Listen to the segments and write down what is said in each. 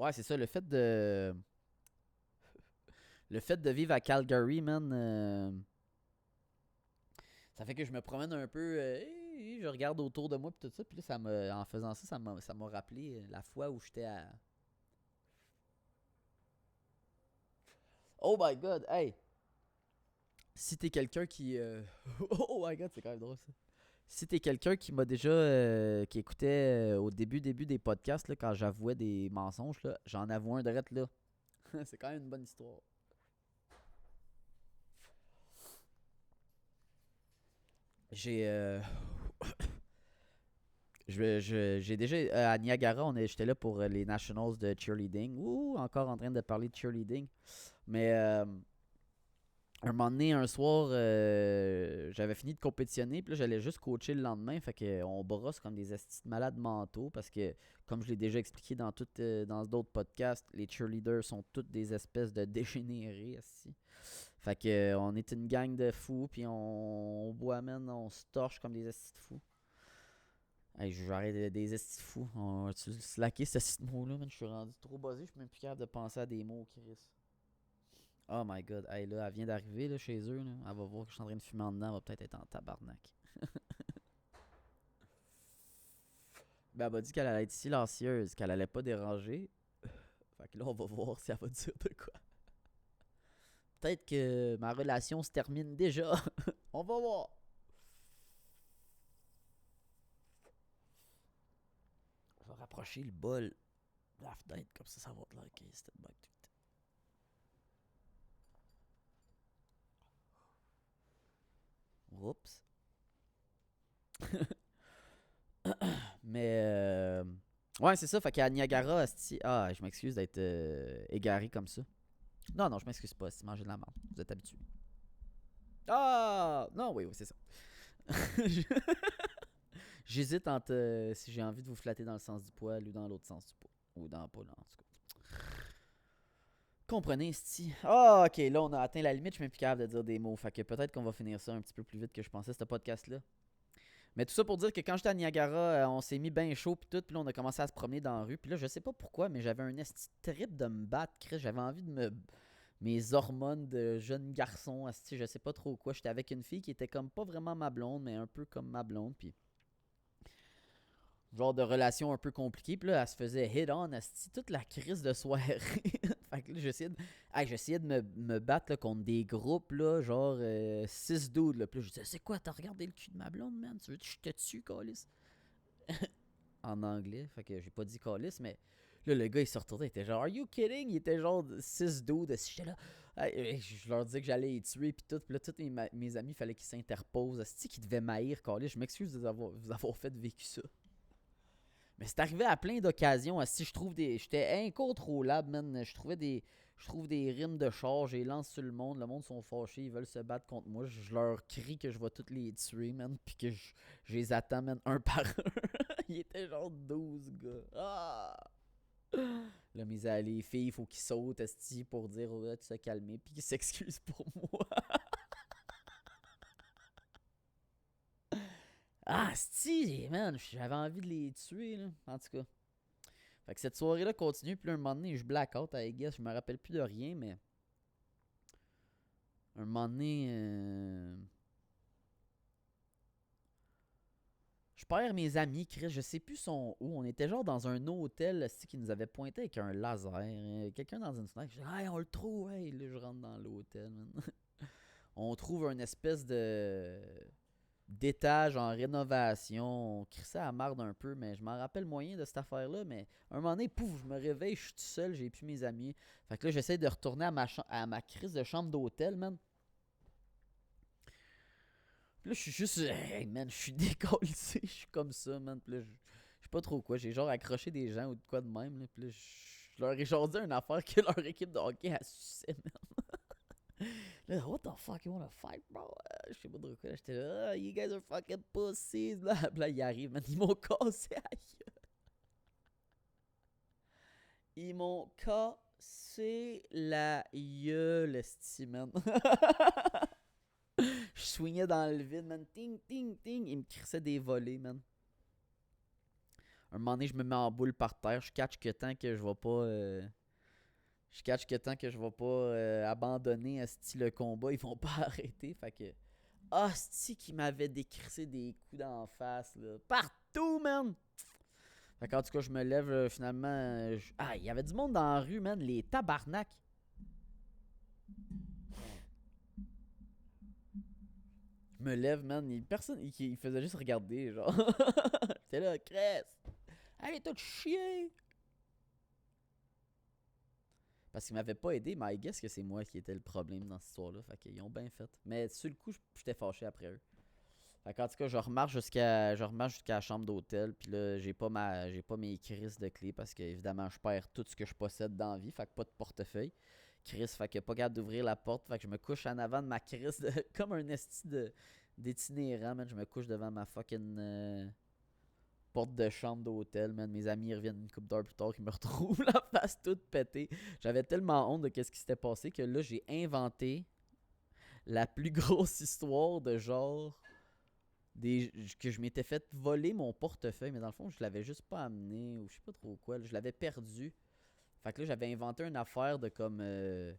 Ouais, c'est ça, le fait de vivre à Calgary, man, ça fait que je me promène un peu, je regarde autour de moi pis tout ça, puis là, en faisant ça, ça m'a rappelé la fois où j'étais à... Oh my god, hey! Si t'es quelqu'un qui... oh my god, c'est quand même drôle ça. Si t'es quelqu'un qui m'a déjà... qui écoutait au début des podcasts, là, quand j'avouais des mensonges, là, j'en avoue un direct là. C'est quand même une bonne histoire. J'ai... j'ai déjà à Niagara, j'étais là pour les Nationals de cheerleading. Ouh, encore en train de parler de cheerleading. Mais un moment donné, un soir, j'avais fini de compétitionner, puis là, j'allais juste coacher le lendemain. Fait qu'on brosse comme des astis de malades mentaux parce que, comme je l'ai déjà expliqué dans d'autres podcasts, les cheerleaders sont toutes des espèces de dégénérés. Asti. Fait que, on est une gang de fous, puis on boit, man, on se torche comme des astis de fous. Hey, j'arrête des estis de fous. Tu slacké ce mot-là, man. Je suis rendu trop buzzé, je suis même plus capable de penser à des mots, Chris. Oh my god, hey là, elle vient d'arriver là, chez eux. Là. Elle va voir que je suis en train de fumer en dedans, elle va peut-être être en tabarnak. Ben, elle m'a dit qu'elle allait être silencieuse, qu'elle allait pas déranger. Fait que là, on va voir si elle va dire de quoi. Peut-être que ma relation se termine déjà. On va voir. Je vais rapprocher le bol de la fenêtre, comme ça va te liker cette bague tout. Oups. Mais ouais, c'est ça. Fait qu'à Niagara, ah, je m'excuse d'être égaré comme ça. Non, non, je m'excuse pas. Si manger de la merde, vous êtes habitué. Ah! Non, oui, oui, c'est ça. J'hésite entre si j'ai envie de vous flatter dans le sens du poil ou dans l'autre sens du poil. Ou dans pas, là, en tout cas. Comprenez, sti. Ah, ok, là, on a atteint la limite. Je suis même plus capable de dire des mots. Fait que peut-être qu'on va finir ça un petit peu plus vite que je pensais, ce podcast-là. Mais tout ça pour dire que quand j'étais à Niagara, on s'est mis bien chaud puis tout, puis là on a commencé à se promener dans la rue. Puis là, je sais pas pourquoi, mais j'avais un esti trip de me battre, Chris. J'avais envie de me mes hormones de jeune garçon, esti, je sais pas trop quoi. J'étais avec une fille qui était comme pas vraiment ma blonde, mais un peu comme ma blonde, puis genre de relation un peu compliquée. Puis là, elle se faisait hit on, esti, toute la crise de soirée. Fait que là, j'essayais de me battre là, contre des groupes, là, genre 6 dudes. Là. Puis là, je disais, c'est quoi, t'as regardé le cul de ma blonde, man? Tu veux que je te tue, Calis? En anglais, fait que j'ai pas dit Calis, mais là, le gars, il se retournait, il était genre, Are you kidding? Il était genre 6 dudes. J'étais là, je leur disais que j'allais les tuer, puis tout. Puis là, tous mes amis, il fallait qu'ils s'interposent. C'est qu'ils devaient m'haïr, Calis. Je m'excuse de vous avoir fait vécu ça. Mais c'est arrivé à plein d'occasions. Si je trouve des. J'étais incontrôlable, man. Je trouve des rimes de char, je les lance sur le monde. Le monde sont fâchés, ils veulent se battre contre moi. Je leur crie que je vais tous les tuer, man. Puis que je les attends, man, un par un. Il était genre 12 gars. Ah! Là, les filles, il faut qu'ils sautent, esti, pour dire, oh, là, tu te calmer. Puis qu'ils s'excusent pour moi. Ah, esti, man. J'avais envie de les tuer, là. En tout cas. Fait que cette soirée-là continue, puis là, un moment donné, je blackout, I guess. Je me rappelle plus de rien, mais un moment donné, je perds mes amis, Chris, je sais plus son où. On était genre dans un hôtel qui nous avait pointé avec un laser. Quelqu'un dans une fenêtre, je dis, hey, on le trouve, hey. Là, je rentre dans l'hôtel, man. On trouve une espèce de d'étage en rénovation. On crie ça à marde un peu, mais je m'en rappelle moyen de cette affaire-là. Mais un moment donné, pouf, je me réveille, je suis tout seul, j'ai plus mes amis. Fait que là, j'essaie de retourner à ma crise de chambre d'hôtel, man. Puis là, je suis juste, hey man, je suis décollé, je suis comme ça, man. Puis là, je sais pas trop quoi. J'ai genre accroché des gens ou de quoi de même. Là. Puis là, je leur ai genre dit une affaire que leur équipe de hockey a sucé, man. Là, what the fuck, you wanna fight, bro? Je sais pas trop quoi. J'étais là, oh, you guys are fucking pussies. Là, puis là ils arrivent, man. Ils m'ont cassé la gueule. Ils m'ont cassé la gueule, esti, man. Je swingais dans le vide, man. Ting, ting, ting. Ils me crissaient des volets, man. Un moment donné, je me mets en boule par terre. Je catch que tant que je vais pas. Abandonner asti, le combat, ils vont pas arrêter. Fait que. Asti qui m'avait décrissé des coups d'en face, là. Partout, man! Fait qu'en tout cas, je me lève, finalement. Ah, il y avait du monde dans la rue, man. Les tabarnak. Je me lève, man. Personne. Il faisait juste regarder, genre. J'étais là, cresse. Allez, tout chier! Parce qu'ils m'avaient pas aidé, mais I guess que c'est moi qui étais le problème dans cette histoire-là. Fait qu'ils ont bien fait. Mais sur le coup, j'étais fâché après eux. Fait qu'en tout cas, je remarche jusqu'à la chambre d'hôtel. Puis là, j'ai pas mes crises de clés parce que évidemment, je perds tout ce que je possède dans la vie. Fait que pas de portefeuille. Chris, fait que pas capable d'ouvrir la porte. Fait que je me couche en avant de ma crise comme un esti d'itinérant, man. Je me couche devant ma fucking porte de chambre d'hôtel, man. Mes amis reviennent une couple d'heures plus tard, ils me retrouvent la face toute pétée. J'avais tellement honte de ce qui s'était passé que là, j'ai inventé la plus grosse histoire de genre que je m'étais fait voler mon portefeuille, mais dans le fond, je l'avais juste pas amené ou je sais pas trop quoi. Là, je l'avais perdu. Fait que là, j'avais inventé une affaire de comme que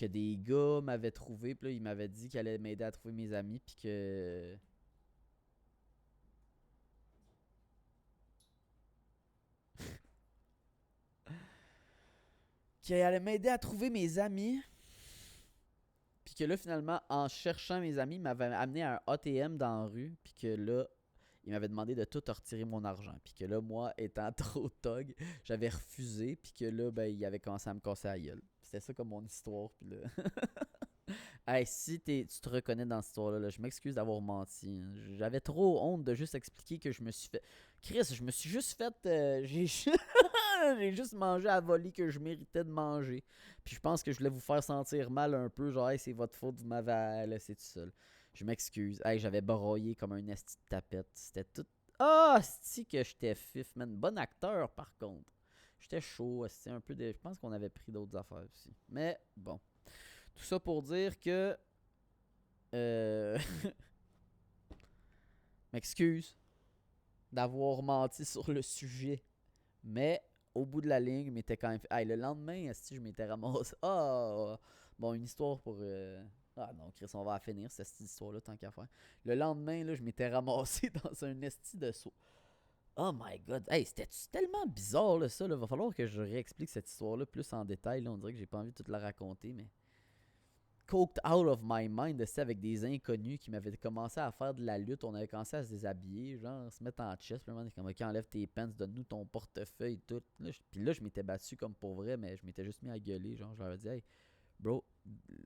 des gars m'avaient trouvé, puis là, ils m'avaient dit qu'ils allaient m'aider à trouver mes amis, puis que qu'ils allaient m'aider à trouver mes amis. Puis que là, finalement, en cherchant mes amis, il m'avait amené à un ATM dans la rue. Puis que là, il m'avait demandé de tout retirer mon argent. Puis que là, moi, étant trop thug, j'avais refusé. Puis que là, ben, il avait commencé à me casser la gueule. C'était ça comme mon histoire. Puis là. Hey, si tu te reconnais dans cette histoire-là, là, je m'excuse d'avoir menti. Hein. J'avais trop honte de juste expliquer que je me suis fait. Chris, je me suis juste fait. J'ai juste mangé à la volée que je méritais de manger. Puis je pense que je voulais vous faire sentir mal un peu. Genre, hey, c'est votre faute, vous m'avez laissé tout seul. Je m'excuse. Hey, j'avais broyé comme un esti de tapette. C'était tout. Ah, esti que j'étais fif, man. Bon acteur, par contre. J'étais chaud, esti un peu de. Je pense qu'on avait pris d'autres affaires aussi. Mais bon. Tout ça pour dire que. Euh... m'excuse d'avoir menti sur le sujet. Mais au bout de la ligne, je m'étais quand même fait. Hey, le lendemain, si je m'étais ramassé. Ah! Bon, une histoire pour. Ah non, Chris, on va la finir, cette histoire-là, tant qu'à faire. Le lendemain, là, je m'étais ramassé dans un esti de saut. Oh my god. Hey, c'était tellement bizarre, là, ça. Là. Va falloir que je réexplique cette histoire-là plus en détail. Là. On dirait que j'ai pas envie de toute la raconter, mais. Coked out of my mind, c'était avec des inconnus qui m'avaient commencé à faire de la lutte. On avait commencé à se déshabiller, genre se mettre en chest. Puis comme, ok, enlève tes pants, donne-nous ton portefeuille, tout. Puis là, je m'étais battu comme pour vrai, mais je m'étais juste mis à gueuler. Genre, je leur ai dit, hey, bro,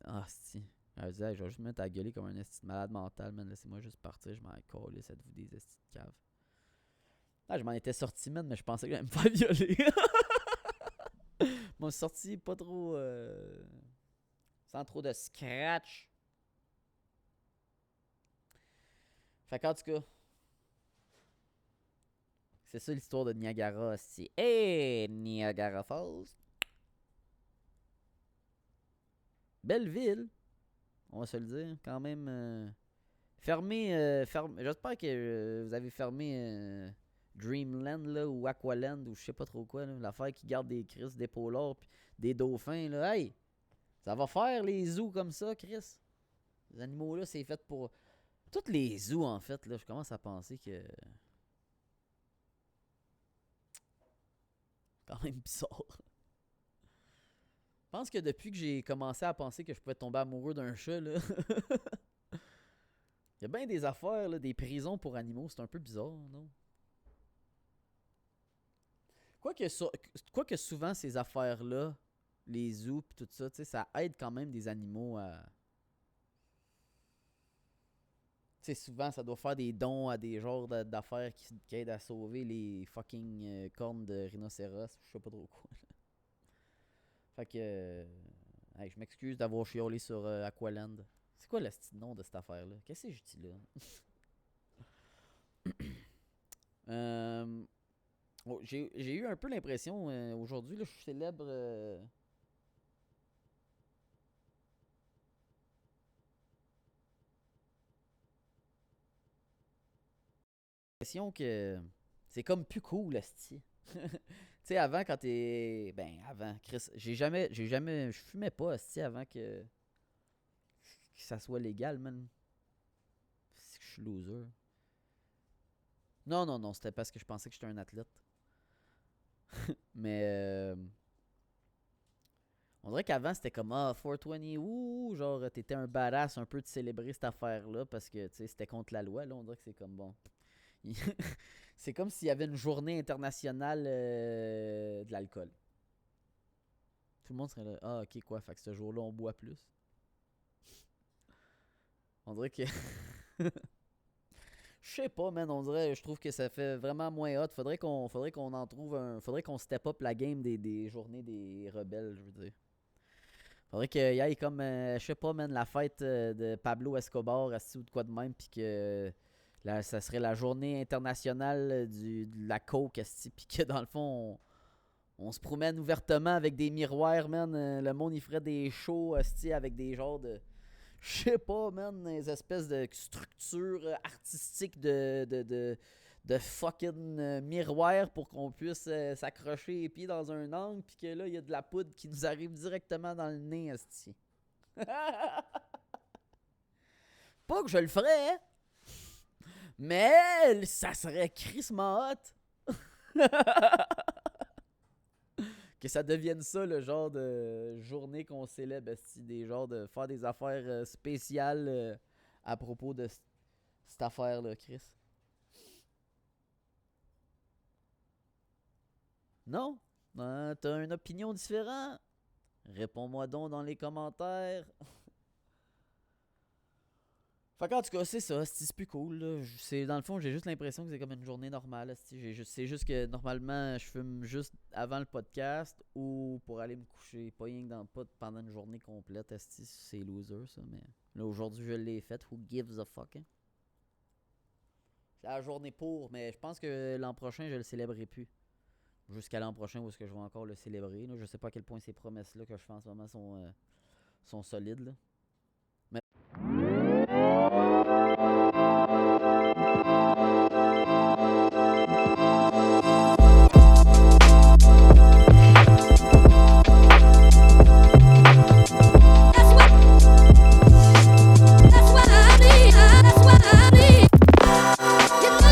ah, si. Je leur ai dit, hey, je vais juste me mettre à gueuler comme un esti de malade mental, man. Laissez-moi juste partir, je m'en coller, êtes-vous des estis de cave. Ah, je m'en étais sorti, man, mais je pensais que j'allais me faire violer. Je m'en suis sorti pas trop. Sans trop de scratch. Fait qu'en tout cas, c'est ça l'histoire de Niagara aussi. Hey, Niagara Falls. Belle ville, on va se le dire. Quand même fermé. J'espère que vous avez fermé Dreamland là, ou Aqualand ou je sais pas trop quoi. L'affaire qui garde des Chris, des polars pis des dauphins. Là. Hey, ça va faire les zoos comme ça, Chris. Les animaux là, c'est fait pour. Toutes les zoos en fait, là, je commence à penser que. Quand même bizarre. Je pense que depuis que j'ai commencé à penser que je pouvais tomber amoureux d'un chat, là, il y a bien des affaires, là, des prisons pour animaux, c'est un peu bizarre, non? Quoique souvent ces affaires-là, les zoos pis tout ça, tu sais, ça aide quand même des animaux à. Tu sais, souvent ça doit faire des dons à des genres d'affaires qui aident à sauver les fucking cornes de rhinocéros, je sais pas trop quoi. Fait que. Hey, je m'excuse d'avoir chiolé sur Aqualand. C'est quoi le style nom de cette affaire-là? Qu'est-ce que je dis là? Euh, j'ai eu un peu l'impression aujourd'hui, là, je célèbre. L'impression que C'est comme plus cool, esti. Tu sais, avant, quand t'es. Ben, avant, Chris, je fumais pas, esti, avant que ça soit légal, man. C'est que je suis loser. Non, non, non, c'était parce que je pensais que j'étais un athlète. Mais on dirait qu'avant c'était comme ah 420 ouh genre t'étais un badass un peu de célébrer cette affaire-là parce que tu sais c'était contre la loi là on dirait que c'est comme bon. C'est comme s'il y avait une journée internationale de l'alcool. Tout le monde serait là ah ok quoi fait que ce jour-là on boit plus. On dirait que je sais pas man on dirait je trouve que ça fait vraiment moins hot. Faudrait qu'on en trouve un faudrait qu'on step up la game des journées des rebelles je veux dire. Faudrait qu'il y ait comme, je sais pas, man, la fête de Pablo Escobar, assis ou de quoi de même, puis que là, ça serait la journée internationale de la coke, puis que dans le fond, on se promène ouvertement avec des miroirs, man. Le monde, il ferait des shows, avec des genres de. Je sais pas, man, des espèces de structures artistiques de fucking miroirs pour qu'on puisse s'accrocher les pieds dans un angle, puis que là, il y a de la poudre qui nous arrive directement dans le nez, esti. Pas que je le ferais, mais ça serait crissement hot. Que ça devienne ça, le genre de journée qu'on célèbre, esti, des genres de faire des affaires spéciales à propos de cette affaire-là, Chris. Non? T'as une opinion différente? Réponds-moi donc dans les commentaires. Fait qu'en tout cas, c'est ça, c'est plus cool. Là. Dans le fond, j'ai juste l'impression que c'est comme une journée normale. C'est juste que normalement, je fume juste avant le podcast ou pour aller me coucher. Pas rien que pas pendant une journée complète. C'est loser ça. Mais là, aujourd'hui, je l'ai fait. Who gives a fuck? Hein? C'est la journée pour, mais je pense que l'an prochain, je le célébrerai plus. Jusqu'à l'an prochain où est-ce que je vais encore le célébrer. Là. Je sais pas à quel point ces promesses-là que je fais en ce moment sont solides. Là.